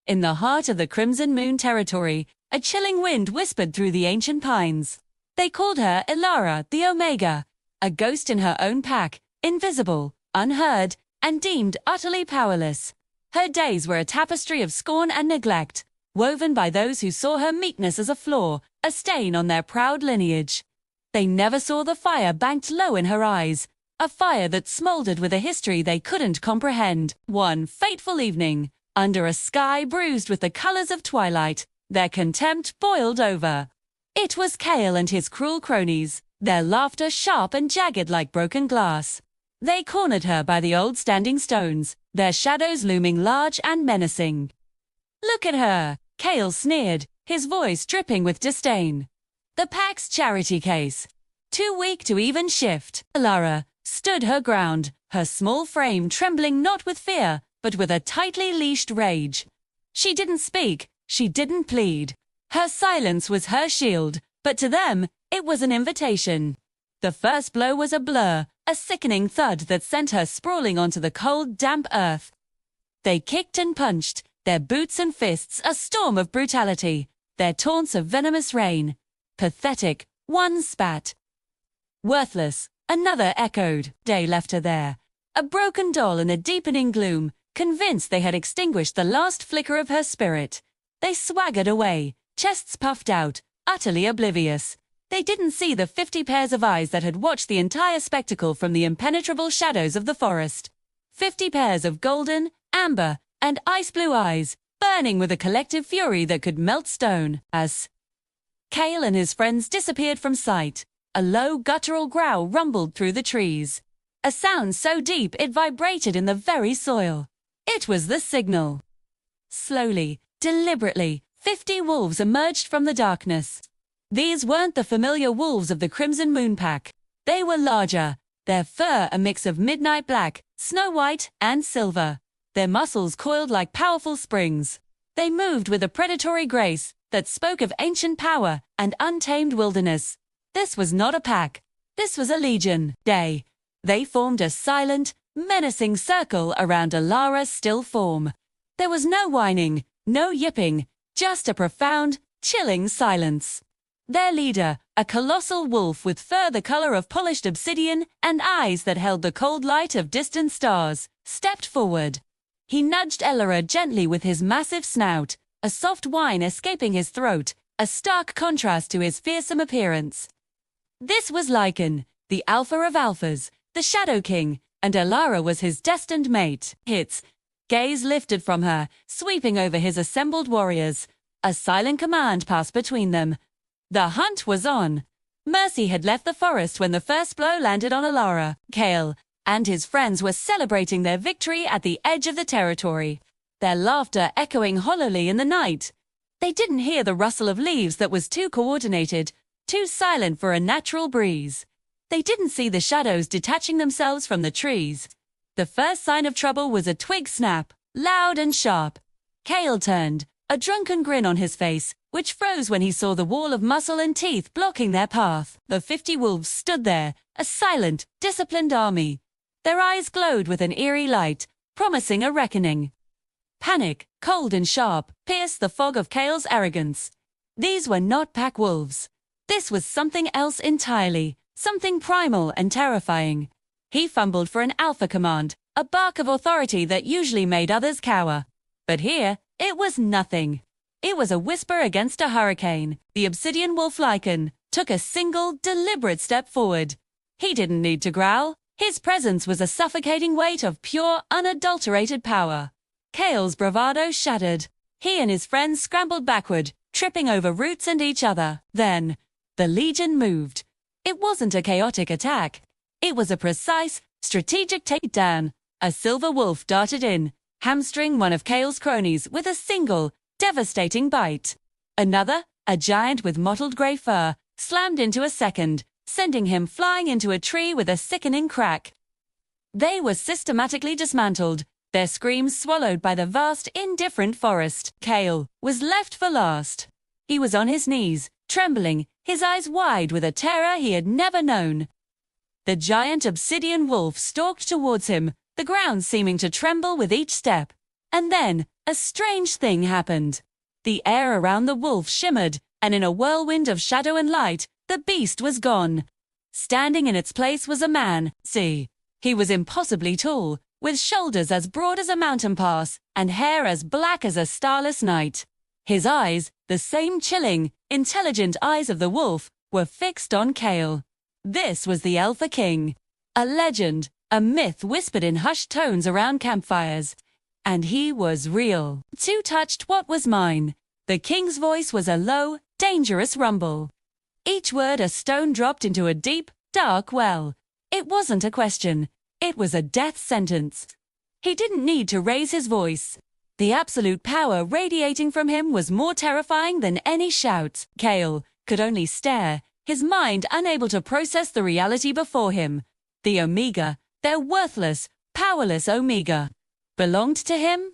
In the heart of the Crimson Moon territory, a chilling wind whispered through the ancient pines. They called her Ilara the Omega, a ghost in her own pack, invisible, unheard, and deemed utterly powerless. Her days were a tapestry of scorn and neglect, woven by those who saw her meekness as a flaw, a stain on their proud lineage. They never saw the fire banked low in her eyes, a fire that smoldered with a history they couldn't comprehend. One fateful evening, under a sky bruised with the colors of twilight, their contempt boiled over. It was Kale and his cruel cronies, their laughter sharp and jagged like broken glass. They cornered her by the old standing stones, their shadows looming large and menacing. "Look at her," Kale sneered, his voice dripping with disdain. "The pack's charity case. Too weak to even shift." Ilara stood her ground, her small frame trembling not with fear, but with a tightly leashed rage. She didn't speak, she didn't plead. Her silence was her shield, but to them, it was an invitation. The first blow was a blur, a sickening thud that sent her sprawling onto the cold, damp earth. They kicked and punched, their boots and fists a storm of brutality, their taunts of venomous rain. Pathetic, one spat. Worthless, another echoed. They left her there, a broken doll in the deepening gloom, convinced they had extinguished the last flicker of her spirit. They swaggered away, chests puffed out, utterly oblivious. They didn't see the 50 pairs of eyes that had watched the entire spectacle from the impenetrable shadows of the forest. 50 pairs of golden, amber, and ice-blue eyes, burning with a collective fury that could melt stone. As Kale and his friends disappeared from sight, a low guttural growl rumbled through the trees. A sound so deep it vibrated in the very soil. It was the signal. Slowly, deliberately, 50 wolves emerged from the darkness. These weren't the familiar wolves of the Crimson Moon Pack. They were larger, their fur a mix of midnight black, snow white, and silver. Their muscles coiled like powerful springs. They moved with a predatory grace that spoke of ancient power and untamed wilderness. This was not a pack. This was a legion. They formed a silent, menacing circle around Ilara's still form. There was no whining, no yipping, just a profound, chilling silence. Their leader, a colossal wolf with fur the color of polished obsidian and eyes that held the cold light of distant stars, stepped forward. He nudged Ilara gently with his massive snout, a soft whine escaping his throat, a stark contrast to his fearsome appearance. This was Lycan, the alpha of alphas, the Shadow King, and Ilara was his destined mate. Its gaze lifted from her, sweeping over his assembled warriors. A silent command passed between them. The hunt was on. Mercy had left the forest when the first blow landed on Ilara. Kale and his friends were celebrating their victory at the edge of the territory, their laughter echoing hollowly in the night. They didn't hear the rustle of leaves that was too coordinated, too silent for a natural breeze. They didn't see the shadows detaching themselves from the trees. The first sign of trouble was a twig snap, loud and sharp. Kale turned, a drunken grin on his face, which froze when he saw the wall of muscle and teeth blocking their path. The 50 wolves stood there, a silent, disciplined army. Their eyes glowed with an eerie light, promising a reckoning. Panic, cold and sharp, pierced the fog of Kale's arrogance. These were not pack wolves. This was something else entirely, something primal and terrifying. He fumbled for an alpha command, a bark of authority that usually made others cower. But here, it was nothing. It was a whisper against a hurricane. The obsidian wolf Lycan took a single, deliberate step forward. He didn't need to growl. His presence was a suffocating weight of pure, unadulterated power. Kale's bravado shattered. He and his friends scrambled backward, tripping over roots and each other. Then, the Legion moved. It wasn't a chaotic attack. It was a precise, strategic takedown. A silver wolf darted in, hamstring one of Kale's cronies with a single, devastating bite. Another, a giant with mottled grey fur, slammed into a second, sending him flying into a tree with a sickening crack. They were systematically dismantled, their screams swallowed by the vast, indifferent forest. Kale was left for last. He was on his knees, trembling, his eyes wide with a terror he had never known. The giant obsidian wolf stalked towards him, the ground seeming to tremble with each step. And then, a strange thing happened. The air around the wolf shimmered, and in a whirlwind of shadow and light, the beast was gone. Standing in its place was a man. See, he was impossibly tall, with shoulders as broad as a mountain pass, and hair as black as a starless night. His eyes, the same chilling, intelligent eyes of the wolf, were fixed on Kale. This was the Alpha King. A legend, a myth whispered in hushed tones around campfires. And he was real. Two touched what was mine. The king's voice was a low, dangerous rumble. Each word a stone dropped into a deep, dark well. It wasn't a question. It was a death sentence. He didn't need to raise his voice. The absolute power radiating from him was more terrifying than any shout. Kale could only stare, his mind unable to process the reality before him. The Omega, their worthless, powerless Omega, belonged to him?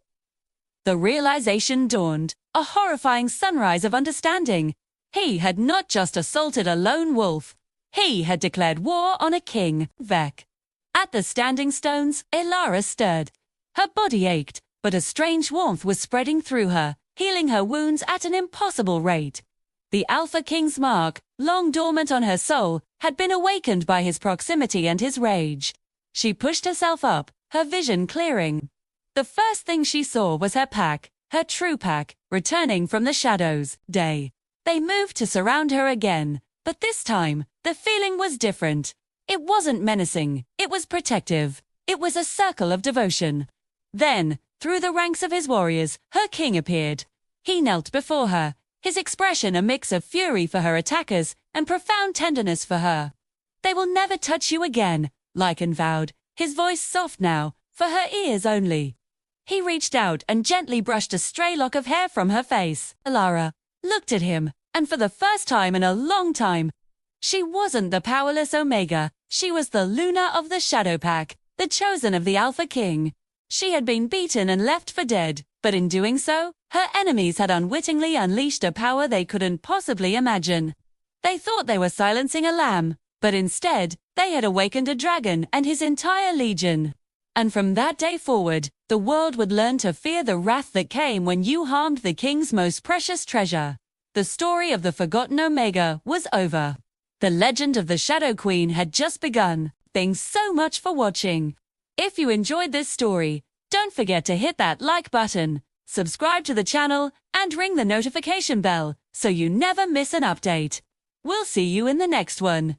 The realization dawned, a horrifying sunrise of understanding. He had not just assaulted a lone wolf. He had declared war on a king, Vec. At the standing stones, Elara stirred. Her body ached, but a strange warmth was spreading through her, healing her wounds at an impossible rate. The Alpha King's mark, long dormant on her soul, had been awakened by his proximity and his rage. She pushed herself up, her vision clearing. The first thing she saw was her pack, her true pack, returning from the shadows. They moved to surround her again, but this time, the feeling was different. It wasn't menacing, it was protective. It was a circle of devotion. Then, through the ranks of his warriors, her king appeared. He knelt before her, his expression a mix of fury for her attackers and profound tenderness for her. "They will never touch you again," Lycan vowed, his voice soft now, for her ears only. He reached out and gently brushed a stray lock of hair from her face. Elara looked at him, and for the first time in a long time, she wasn't the powerless Omega, she was the Luna of the Shadow Pack, the chosen of the Alpha King. She had been beaten and left for dead, but in doing so, her enemies had unwittingly unleashed a power they couldn't possibly imagine. They thought they were silencing a lamb, but instead, they had awakened a dragon and his entire legion. And from that day forward, the world would learn to fear the wrath that came when you harmed the king's most precious treasure. The story of the forgotten Omega was over. The legend of the Shadow Queen had just begun. Thanks so much for watching. If you enjoyed this story, don't forget to hit that like button, subscribe to the channel, and ring the notification bell so you never miss an update. We'll see you in the next one.